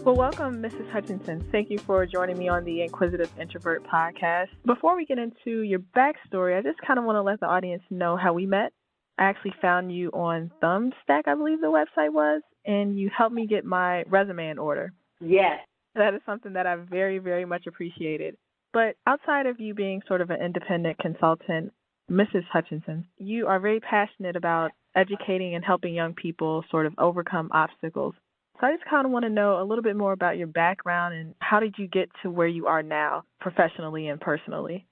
Well, welcome, Mrs. Hutchinson. Thank you for joining me on the Inquisitive Introvert podcast. Before we get into your backstory, I just kind of want to let the audience know how we met. I actually found you on Thumbstack, I believe the website was, and you helped me get my resume in order. Yes. That is something that I very, very much appreciated. But outside of you being sort of an independent consultant, Mrs. Hutchinson, you are very passionate about educating and helping young people sort of overcome obstacles. So I just kind of want to know a little bit more about your background and how did you get to where you are now, professionally and personally?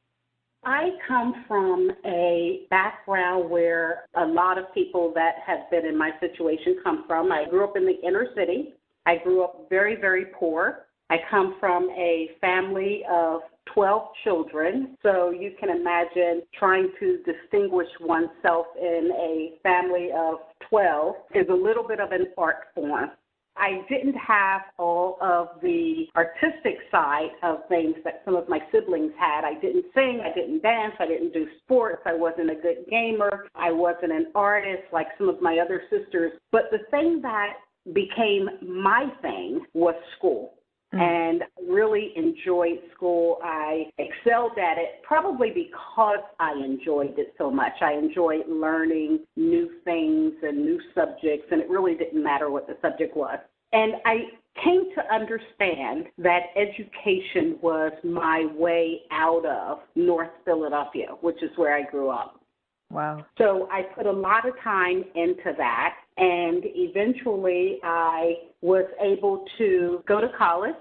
I come from a background where a lot of people that have been in my situation come from. I grew up in the inner city. I grew up very, very poor. I come from a family of 12 children, so you can imagine trying to distinguish oneself in a family of 12 is a little bit of an art form. I didn't have all of the artistic side of things that some of my siblings had. I didn't sing, I didn't dance, I didn't do sports, I wasn't a good gamer, I wasn't an artist like some of my other sisters. But the thing that became my thing was school. And I really enjoyed school. I excelled at it probably because I enjoyed it so much. I enjoyed learning new things and new subjects, and it really didn't matter what the subject was. And I came to understand that education was my way out of North Philadelphia, which is where I grew up. Wow. So I put a lot of time into that, and eventually I was able to go to college.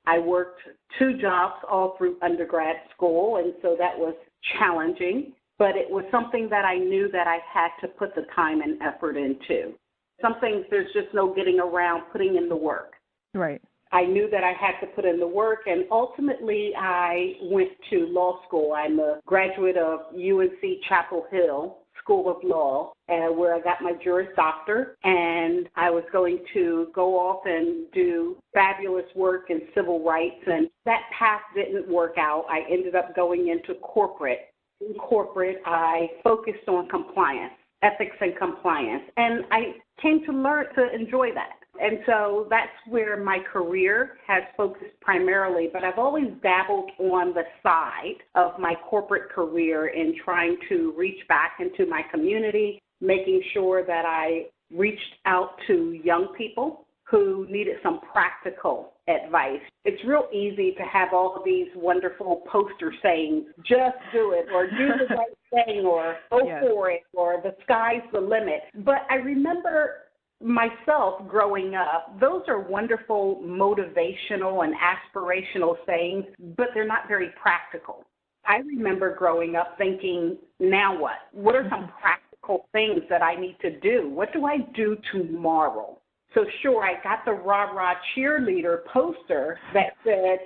I worked 2 jobs all through undergrad school, and so that was challenging, but it was something that I knew that I had to put the time and effort into. Some things there's just no getting around putting in the work. Right. I knew that I had to put in the work, and ultimately I went to law school. I'm a graduate of UNC Chapel Hill School of Law, where I got my Juris Doctor, and I was going to go off and do fabulous work in civil rights, and that path didn't work out. I ended up going into corporate. In corporate, I focused on compliance, ethics and compliance, and I came to learn to enjoy that. And so that's where my career has focused primarily, but I've always dabbled on the side of my corporate career in trying to reach back into my community, making sure that I reached out to young people who needed some practical advice. It's real easy to have all of these wonderful poster sayings, just do it, or do the right thing, or go for it, or the sky's the limit. But I remember myself growing up, those are wonderful motivational and aspirational sayings, but they're not very practical. I remember growing up thinking, now what? What are some practical things that I need to do? What do I do tomorrow? So sure, I got the rah-rah cheerleader poster that said,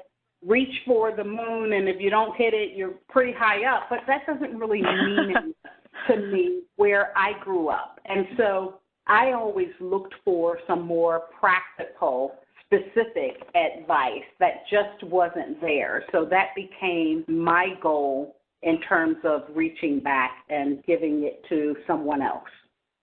reach for the moon, and if you don't hit it, you're pretty high up. But that doesn't really mean anything to me where I grew up. And so I always looked for some more practical, specific advice that just wasn't there. So that became my goal in terms of reaching back and giving it to someone else.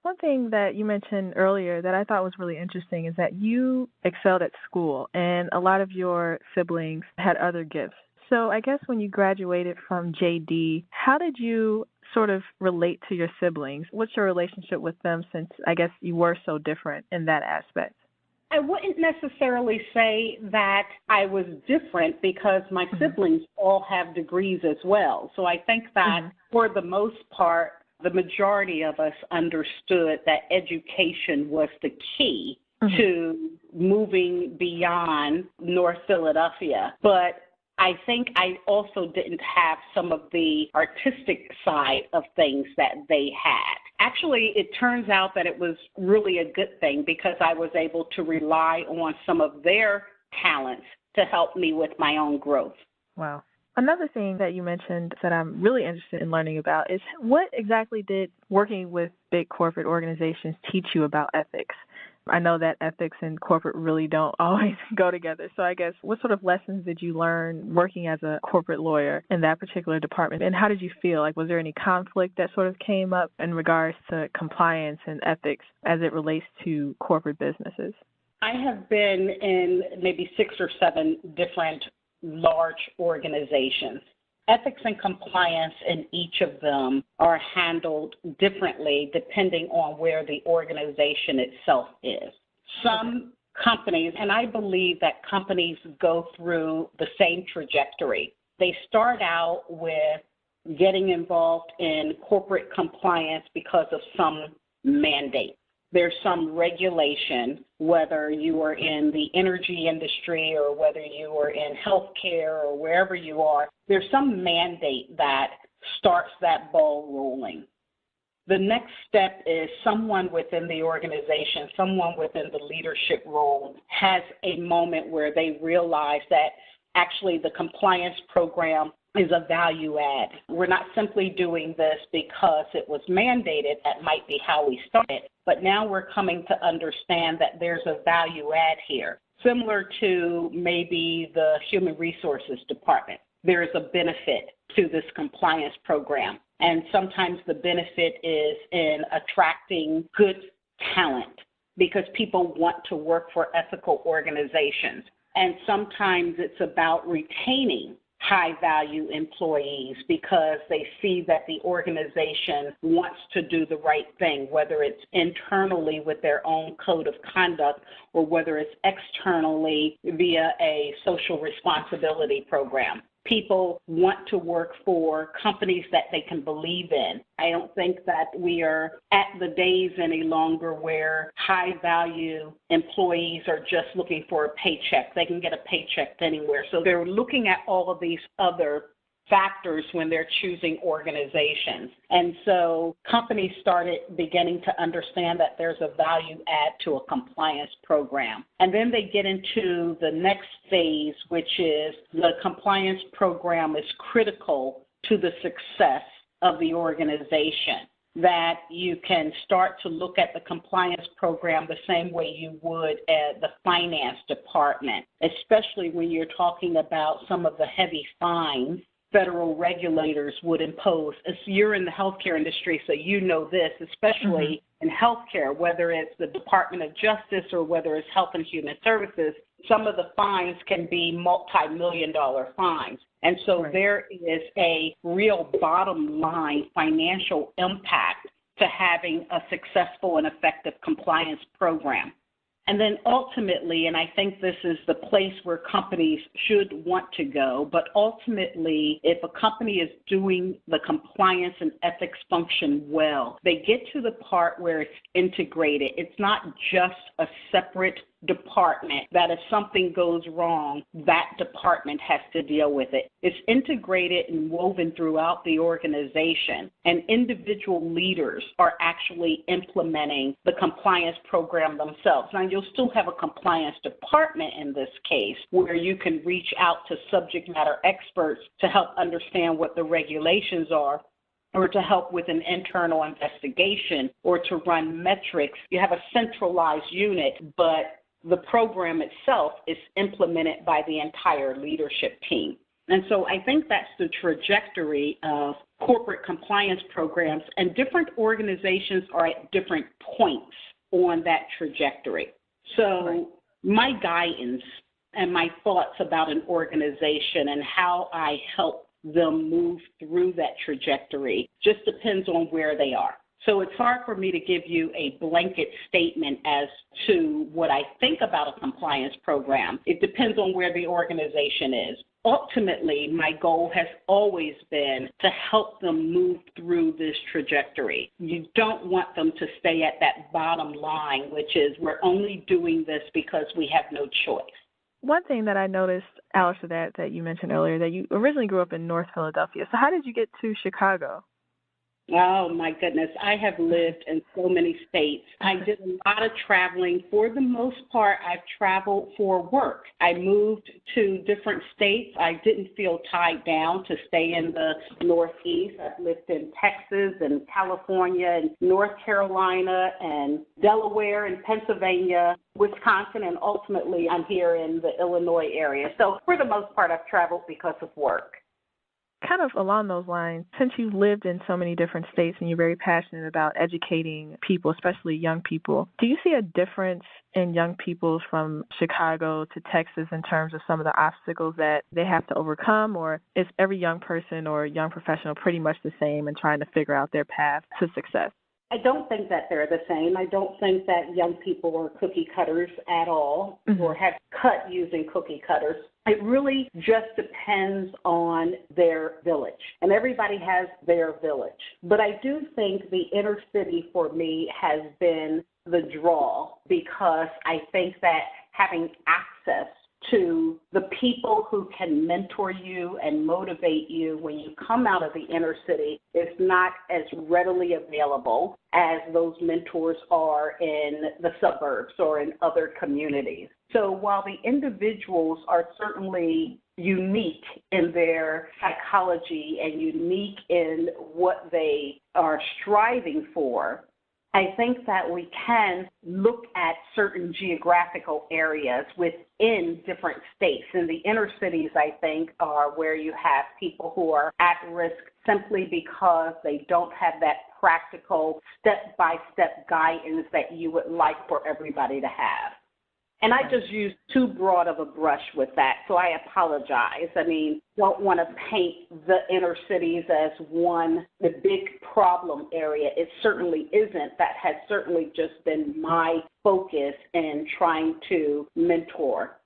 One thing that you mentioned earlier that I thought was really interesting is that you excelled at school, and a lot of your siblings had other gifts. So I guess when you graduated from JD, how did you sort of relate to your siblings? What's your relationship with them since I guess you were so different in that aspect? I wouldn't necessarily say that I was different because my siblings all have degrees as well. So I think that for the most part, the majority of us understood that education was the key to moving beyond North Philadelphia. But I think I also didn't have some of the artistic side of things that they had. Actually, it turns out that it was really a good thing because I was able to rely on some of their talents to help me with my own growth. Wow. Another thing that you mentioned that I'm really interested in learning about is what exactly did working with big corporate organizations teach you about ethics? I know that ethics and corporate really don't always go together. So I guess what sort of lessons did you learn working as a corporate lawyer in that particular department? And how did you feel? Like, was there any conflict that sort of came up in regards to compliance and ethics as it relates to corporate businesses? I have been in maybe 6 or 7 different large organizations. Ethics and compliance in each of them are handled differently depending on where the organization itself is. Some companies, and I believe that companies go through the same trajectory. They start out with getting involved in corporate compliance because of some mandate. There's some regulation, whether you are in the energy industry or whether you are in healthcare or wherever you are, there's some mandate that starts that ball rolling. The next step is someone within the organization, someone within the leadership role has a moment where they realize that actually the compliance program is a value add. We're not simply doing this because it was mandated. That might be how we started. But now we're coming to understand that there's a value add here. Similar to maybe the human resources department. There is a benefit to this compliance program. And sometimes the benefit is in attracting good talent because people want to work for ethical organizations. And sometimes it's about retaining high-value employees because they see that the organization wants to do the right thing, whether it's internally with their own code of conduct or whether it's externally via a social responsibility program. People want to work for companies that they can believe in. I don't think that we are at the days any longer where high-value employees are just looking for a paycheck. They can get a paycheck anywhere. So they're looking at all of these other factors when they're choosing organizations. And so companies started beginning to understand that there's a value add to a compliance program. And then they get into the next phase, which is the compliance program is critical to the success of the organization. That you can start to look at the compliance program the same way you would at the finance department, especially when you're talking about some of the heavy fines federal regulators would impose. As you're in the healthcare industry, so you know this, especially in healthcare, whether it's the Department of Justice or whether it's Health and Human Services, some of the fines can be multi-million-dollar fines. And so there is a real bottom line financial impact to having a successful and effective compliance program. And then ultimately, and I think this is the place where companies should want to go, but ultimately, if a company is doing the compliance and ethics function well, they get to the part where it's integrated. It's not just a separate department that if something goes wrong, that department has to deal with it. It's integrated and woven throughout the organization, and individual leaders are actually implementing the compliance program themselves. Now, you'll still have a compliance department in this case where you can reach out to subject matter experts to help understand what the regulations are, or to help with an internal investigation, or to run metrics. You have a centralized unit, but the program itself is implemented by the entire leadership team. And so I think that's the trajectory of corporate compliance programs, and different organizations are at different points on that trajectory. So my guidance and my thoughts about an organization and how I help them move through that trajectory just depends on where they are. So it's hard for me to give you a blanket statement as to what I think about a compliance program. It depends on where the organization is. Ultimately, my goal has always been to help them move through this trajectory. You don't want them to stay at that bottom line, which is we're only doing this because we have no choice. One thing that I noticed, Alyse, that you mentioned earlier, that you originally grew up in North Philadelphia. So how did you get to Chicago? Oh, my goodness. I have lived in so many states. I did a lot of traveling. For the most part, I've traveled for work. I moved to different states. I didn't feel tied down to stay in the Northeast. I've lived in Texas and California and North Carolina and Delaware and Pennsylvania, Wisconsin, and ultimately I'm here in the Illinois area. So for the most part, I've traveled because of work. kind of along those lines, since you've lived in so many different states and you're very passionate about educating people, especially young people, do you see a difference in young people from Chicago to Texas in terms of some of the obstacles that they have to overcome, or is every young person or young professional pretty much the same and trying to figure out their path to success? I don't think that they're the same. I don't think that young people are cookie cutters at all or have cut using cookie cutters. It really just depends on their village, and everybody has their village. But I do think the inner city for me has been the draw because I think that having access to the people who can mentor you and motivate you when you come out of the inner city is not as readily available as those mentors are in the suburbs or in other communities. So while the individuals are certainly unique in their psychology and unique in what they are striving for, I think that we can look at certain geographical areas within different states. And the inner cities, I think, are where you have people who are at risk simply because they don't have that practical step-by-step guidance that you would like for everybody to have. And I just used too broad of a brush with that, so I apologize. I mean, don't want to paint the inner cities as the big problem area. It certainly isn't. That has certainly just been my focus in trying to mentor.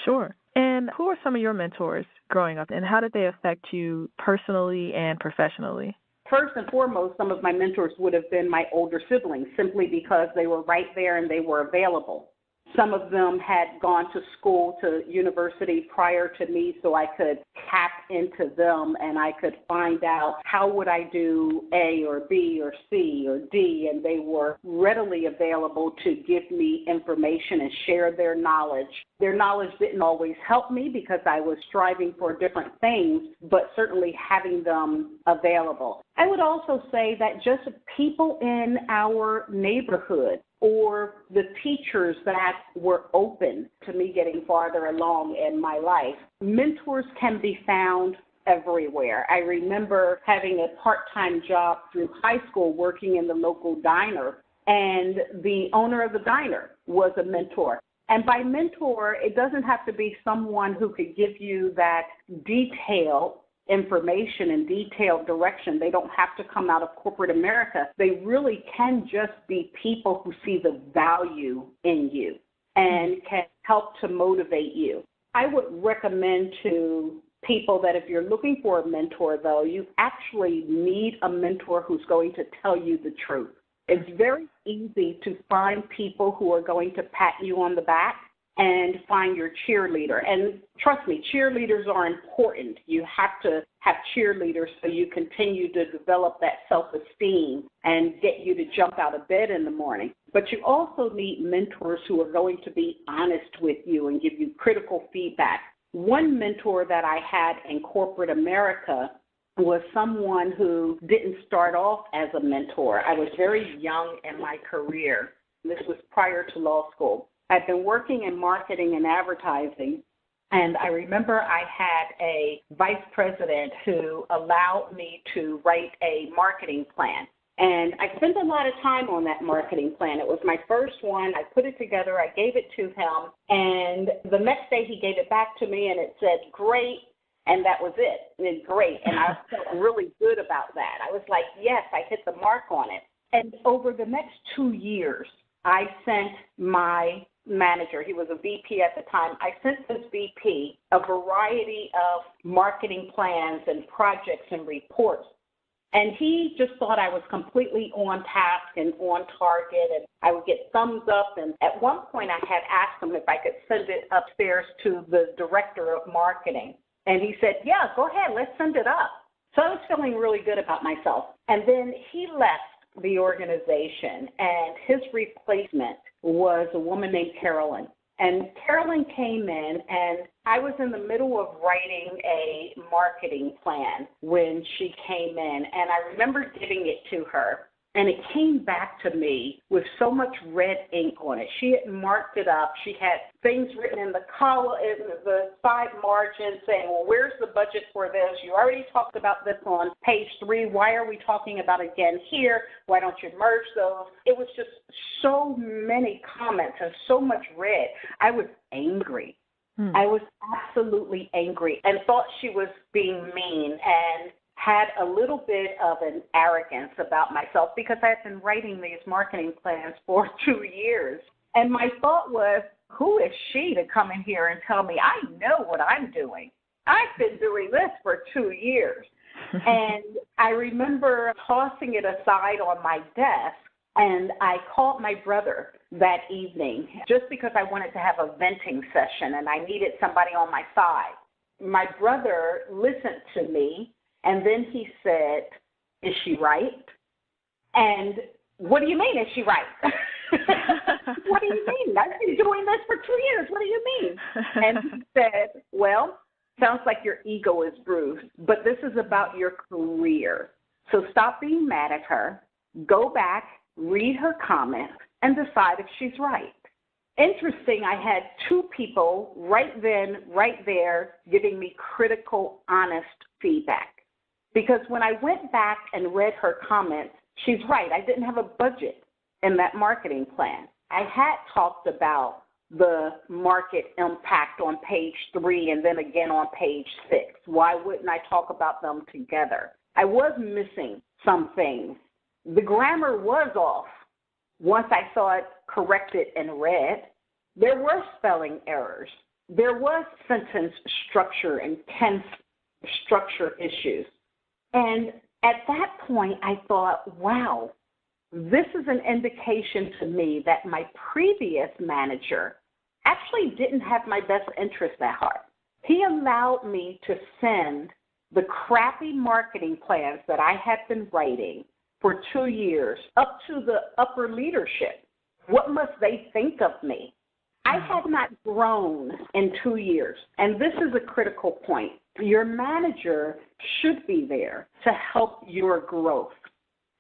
Sure. And who are some of your mentors growing up, and how did they affect you personally and professionally? First and foremost, some of my mentors would have been my older siblings, simply because they were right there and they were available. Some of them had gone to school, to university prior to me, so I could tap into them and I could find out how would I do A or B or C or D, and they were readily available to give me information and share their knowledge. Their knowledge didn't always help me because I was striving for different things, but certainly having them available. I would also say that just people in our neighborhood or the teachers that were open to me getting farther along in my life. Mentors can be found everywhere. I remember having a part-time job through high school working in the local diner, and the owner of the diner was a mentor. And by mentor, it doesn't have to be someone who could give you that detailed information and detailed direction. They don't have to come out of corporate America. They really can just be people who see the value in you and can help to motivate you. I would recommend to people that if you're looking for a mentor, though, you actually need a mentor who's going to tell you the truth. It's very easy to find people who are going to pat you on the back and find your cheerleader. And trust me, cheerleaders are important. You have to have cheerleaders so you continue to develop that self-esteem and get you to jump out of bed in the morning. But you also need mentors who are going to be honest with you and give you critical feedback. One mentor that I had in corporate America was someone who didn't start off as a mentor. I was very young in my career. This was prior to law school. I'd been working in marketing and advertising, and I remember I had a vice president who allowed me to write a marketing plan. And I spent a lot of time on that marketing plan. It was my first one. I put it together. I gave it to him. And the next day he gave it back to me, and it said, great. And that was it. It great. And I felt really good about that. I was like, yes, I hit the mark on it. And over the next 2 years, I sent my manager, he was a VP at the time, I sent this VP a variety of marketing plans and projects and reports. And he just thought I was completely on task and on target, and I would get thumbs up. And at one point I had asked him if I could send it upstairs to the director of marketing. And he said, yeah, go ahead, let's send it up. So I was feeling really good about myself. And then he left the organization, and his replacement was a woman named Carolyn. And Carolyn came in, and I was in the middle of writing a marketing plan when she came in, and I remember giving it to her. and it came back to me with so much red ink on it. She had marked it up. She had things written in the column, in the side margin saying, well, where's the budget for this? You already talked about this on page 3. Why are we talking about it again here? Why don't you merge those? It was just so many comments and so much red. I was angry. I was absolutely angry and thought she was being mean and had a little bit of an arrogance about myself because I had been writing these marketing plans for 2 years. And my thought was, who is she to come in here and tell me I know what I'm doing? I've been doing this for 2 years. And I remember tossing it aside on my desk, and I called my brother that evening just because I wanted to have a venting session and I needed somebody on my side. My brother listened to me, and then he said, is she right? And what do you mean, is she right? What do you mean? I've been doing this for 2 years. What do you mean? And he said, well, sounds like your ego is bruised, but this is about your career. So stop being mad at her. Go back, read her comments, and decide if she's right. Interesting, I had 2 people right then, right there, giving me critical, honest feedback. Because when I went back and read her comments, she's right. I didn't have a budget in that marketing plan. I had talked about the market impact on page 3 and then again on page 6. Why wouldn't I talk about them together? I was missing some things. The grammar was off once I saw it corrected and read. There were spelling errors. There was sentence structure and tense structure issues. And at that point, I thought, wow, this is an indication to me that my previous manager actually didn't have my best interest at heart. He allowed me to send the crappy marketing plans that I had been writing for 2 years up to the upper leadership. What must they think of me? I had not grown in 2 years, and this is a critical point. Your manager should be there to help your growth,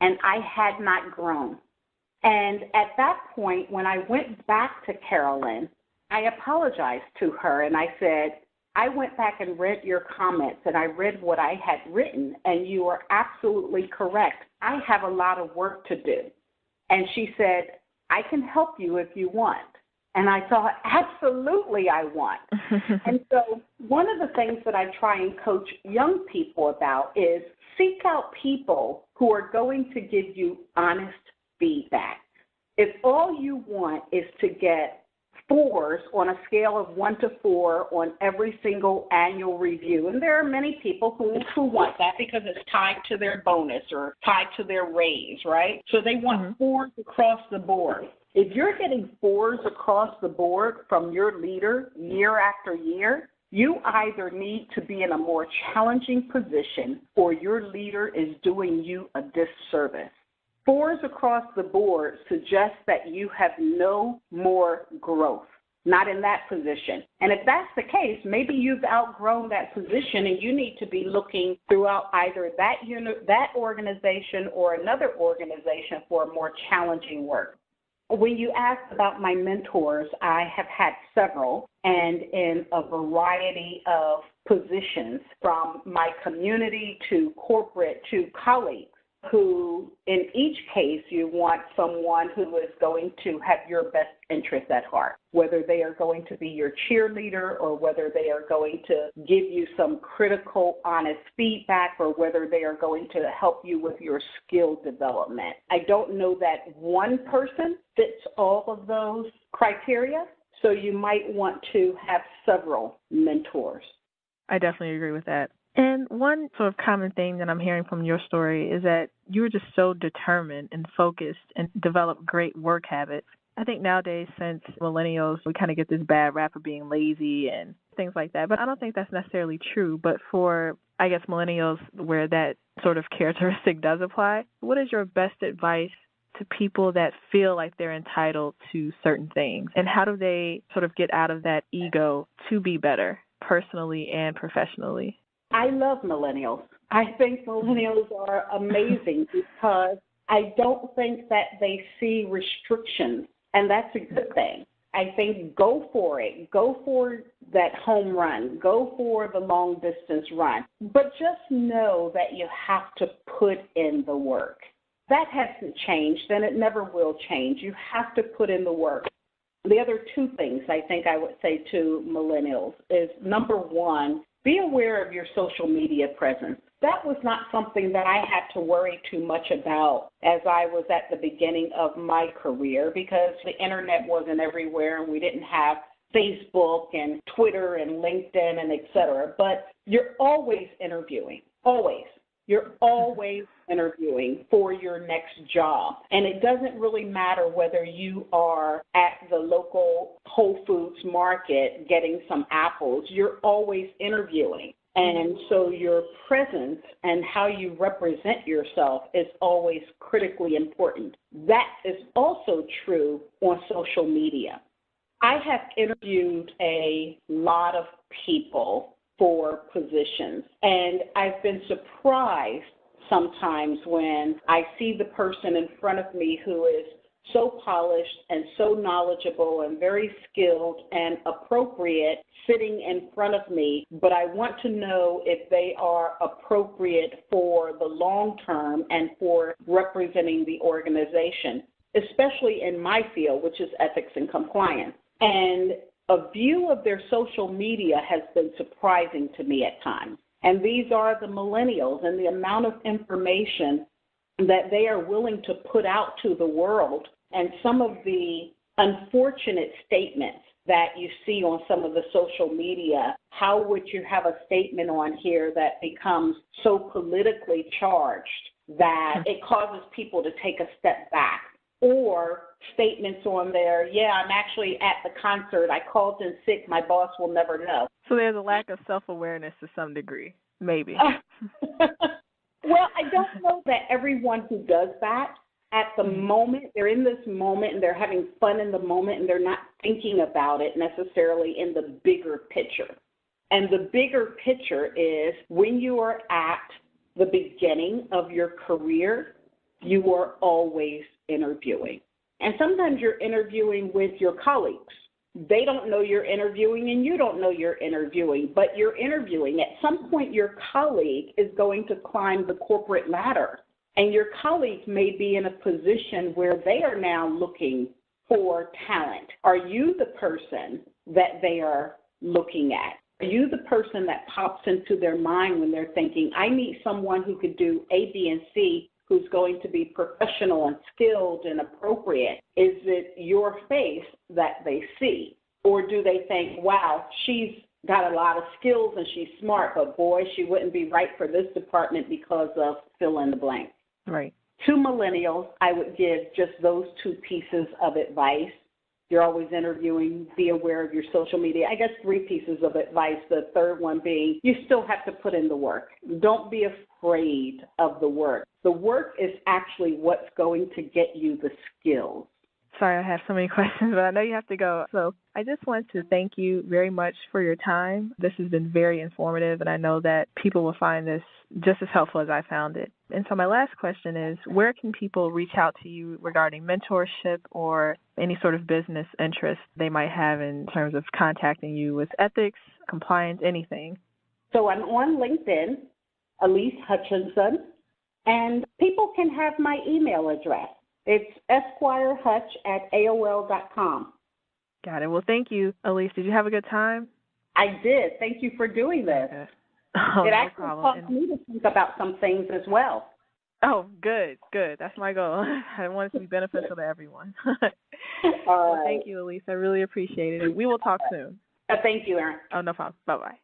and I had not grown. And at that point, when I went back to Carolyn, I apologized to her, and I said, I went back and read your comments, and I read what I had written, and you are absolutely correct. I have a lot of work to do. And she said, I can help you if you want. And I thought, absolutely I want. And so one of the things that I try and coach young people about is seek out people who are going to give you honest feedback. If all you want is to get 4s on a scale of 1 to 4 on every single annual review, and there are many people who want that because it's tied to their bonus or tied to their raise, right? So they want 4s across the board. If you're getting 4s across the board from your leader year after year, you either need to be in a more challenging position or your leader is doing you a disservice. 4s across the board suggest that you have no more growth, not in that position. And if that's the case, maybe you've outgrown that position and you need to be looking throughout either that organization or another organization for more challenging work. When you asked about my mentors, I have had several and in a variety of positions, from my community to corporate to colleagues, who in each case you want someone who is going to have your best interest at heart, whether they are going to be your cheerleader or whether they are going to give you some critical, honest feedback or whether they are going to help you with your skill development. I don't know that one person fits all of those criteria, so you might want to have several mentors. I definitely agree with that. And one sort of common thing that I'm hearing from your story is that you were just so determined and focused and developed great work habits. I think nowadays, since millennials, we kind of get this bad rap of being lazy and things like that. But I don't think that's necessarily true. But for, I guess, millennials where that sort of characteristic does apply, what is your best advice to people that feel like they're entitled to certain things? And how do they sort of get out of that ego to be better personally and professionally? I love millennials. I think millennials are amazing because I don't think that they see restrictions, and that's a good thing. I think go for it. Go for that home run. Go for the long distance run. But just know that you have to put in the work. That hasn't changed, and it never will change. You have to put in the work. The other two things I think I would say to millennials is, number one, be aware of your social media presence. That was not something that I had to worry too much about as I was at the beginning of my career, because the internet wasn't everywhere and we didn't have Facebook and Twitter and LinkedIn and et cetera. But you're always interviewing, always. You're always interviewing for your next job. And it doesn't really matter whether you are at the local Whole Foods market getting some apples. You're always interviewing. And so your presence and how you represent yourself is always critically important. That is also true on social media. I have interviewed a lot of people for positions, and I've been surprised sometimes when I see the person in front of me who is so polished and so knowledgeable and very skilled and appropriate sitting in front of me, but I want to know if they are appropriate for the long term and for representing the organization, especially in my field, which is ethics and compliance. And a view of their social media has been surprising to me at times. And these are the millennials, and the amount of information that they are willing to put out to the world, and some of the unfortunate statements that you see on some of the social media. How would you have a statement on here that becomes so politically charged that it causes people to take a step back? Or statements on there, yeah, I'm actually at the concert, I called in sick, my boss will never know. So there's a lack of self-awareness to some degree, maybe. Well, I don't know that everyone who does that at the moment, they're in this moment and they're having fun in the moment and they're not thinking about it necessarily in the bigger picture. And the bigger picture is when you are at the beginning of your career, you are always interviewing. And sometimes you're interviewing with your colleagues. They don't know you're interviewing and you don't know you're interviewing, but you're interviewing. At some point, your colleague is going to climb the corporate ladder, and your colleague may be in a position where they are now looking for talent. Are you the person that they are looking at? Are you the person that pops into their mind when they're thinking, I need someone who could do A, B, and C, who's going to be professional and skilled and appropriate? Is it your face that they see? Or do they think, wow, she's got a lot of skills and she's smart, but boy, she wouldn't be right for this department because of fill in the blank. Right. To millennials, I would give just those two pieces of advice. You're always interviewing, be aware of your social media. I guess 3 pieces of advice, the third one being you still have to put in the work. Don't be afraid of the work. The work is actually what's going to get you the skills. Sorry, I have so many questions, but I know you have to go. So I just want to thank you very much for your time. This has been very informative, and I know that people will find this just as helpful as I found it. And so my last question is, where can people reach out to you regarding mentorship or any sort of business interest they might have in terms of contacting you with ethics, compliance, anything? So I'm on LinkedIn, Alyse Hutchinson, and people can have my email address. It's esquirehutch@aol.com. Got it. Well, thank you, Alyse. Did you have a good time? I did. Thank you for doing this. Okay. Oh, it no actually problem. taught me to think about some things as well. Oh, good. That's my goal. I want it to be beneficial to everyone. All right. Well, thank you, Alyse. I really appreciate it. We will talk soon. Thank you, Erin. Oh, no problem. Bye-bye.